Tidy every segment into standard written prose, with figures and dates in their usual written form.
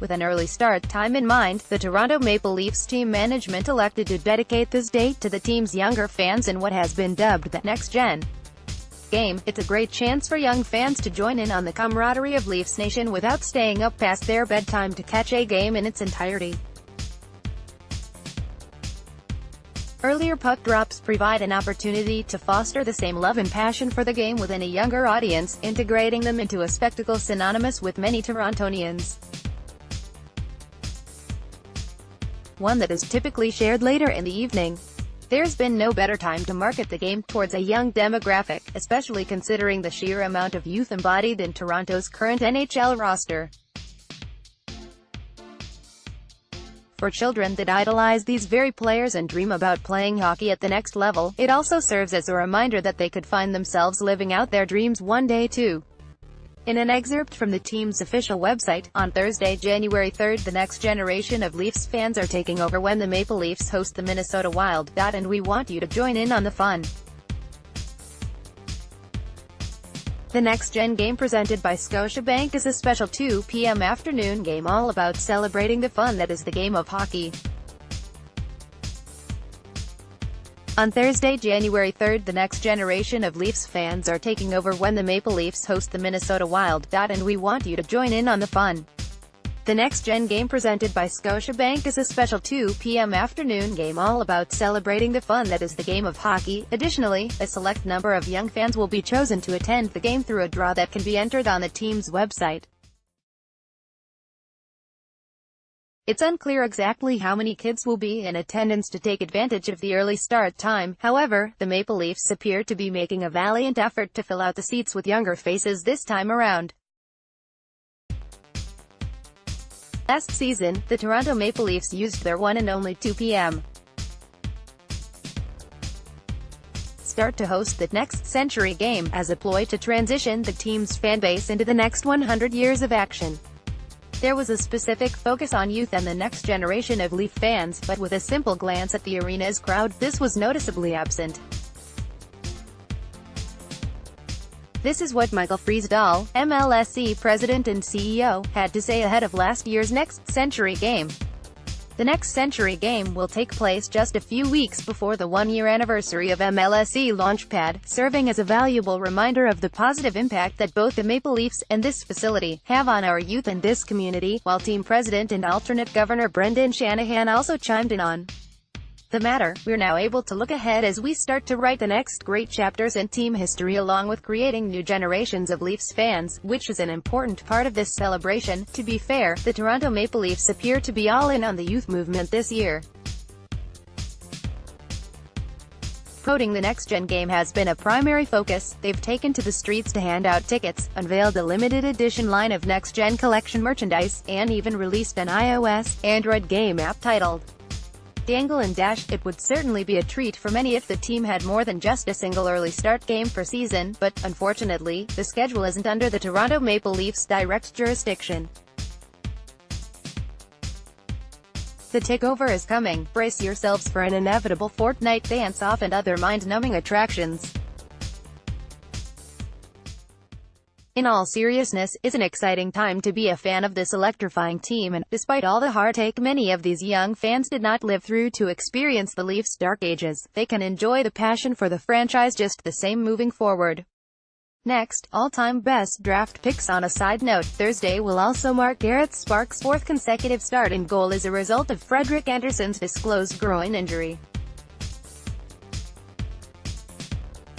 With an early start time in mind, the Toronto Maple Leafs team management elected to dedicate this date to the team's younger fans in what has been dubbed the next-gen game. It's a great chance for young fans to join in on the camaraderie of Leafs Nation without staying up past their bedtime to catch a game in its entirety. Earlier puck drops provide an opportunity to foster the same love and passion for the game within a younger audience, integrating them into a spectacle synonymous with many Torontonians. One that is typically shared later in the evening. There's been no better time to market the game towards a young demographic, especially considering the sheer amount of youth embodied in Toronto's current NHL roster. For children that idolize these very players and dream about playing hockey at the next level, it also serves as a reminder that they could find themselves living out their dreams one day too. In an excerpt from the team's official website, on Thursday, January 3rd, the next generation of Leafs fans are taking over when the Maple Leafs host the Minnesota Wild. And we want you to join in on the fun. The next-gen game presented by Scotiabank is a special 2 p.m. afternoon game all about celebrating the fun that is the game of hockey. On Thursday, January 3rd, the next generation of Leafs fans are taking over when the Maple Leafs host the Minnesota Wild. And we want you to join in on the fun. The next-gen game presented by Scotiabank is a special 2 p.m. afternoon game all about celebrating the fun that is the game of hockey. Additionally, a select number of young fans will be chosen to attend the game through a draw that can be entered on the team's website. It's unclear exactly how many kids will be in attendance to take advantage of the early start time. However, the Maple Leafs appear to be making a valiant effort to fill out the seats with younger faces this time around. Last season, the Toronto Maple Leafs used their one and only 2 p.m. start to host the next century game, as a ploy to transition the team's fanbase into the next 100 years of action. There was a specific focus on youth and the next generation of Leaf fans, but with a simple glance at the arena's crowd, this was noticeably absent. This is what Michael Friesdahl, MLSE president and CEO, had to say ahead of last year's Next Century game. The Next Century game will take place just a few weeks before the one-year anniversary of MLSE Launchpad, serving as a valuable reminder of the positive impact that both the Maple Leafs and this facility have on our youth and this community, while team president and alternate governor Brendan Shanahan also chimed in on the matter. We're now able to look ahead as we start to write the next great chapters in team history, along with creating new generations of Leafs fans, which is an important part of this celebration. To be fair, the Toronto Maple Leafs appear to be all in on the youth movement this year. Quoting, the next-gen game has been a primary focus. They've taken to the streets to hand out tickets, unveiled a limited edition line of next-gen collection merchandise, and even released an iOS, Android game app titled Dangle and Dash. It would certainly be a treat for many if the team had more than just a single early start game per season, but, unfortunately, the schedule isn't under the Toronto Maple Leafs' direct jurisdiction. The takeover is coming. Brace yourselves for an inevitable fortnight dance-off and other mind-numbing attractions. In all seriousness, it's an exciting time to be a fan of this electrifying team, and, despite all the heartache many of these young fans did not live through to experience the Leafs' dark ages, they can enjoy the passion for the franchise just the same moving forward. Next, all-time best draft picks. On a side note, Thursday will also mark Garrett Sparks' fourth consecutive start in goal as a result of Frederik Andersen's disclosed groin injury.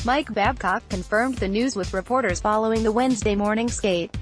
Mike Babcock confirmed the news with reporters following the Wednesday morning skate.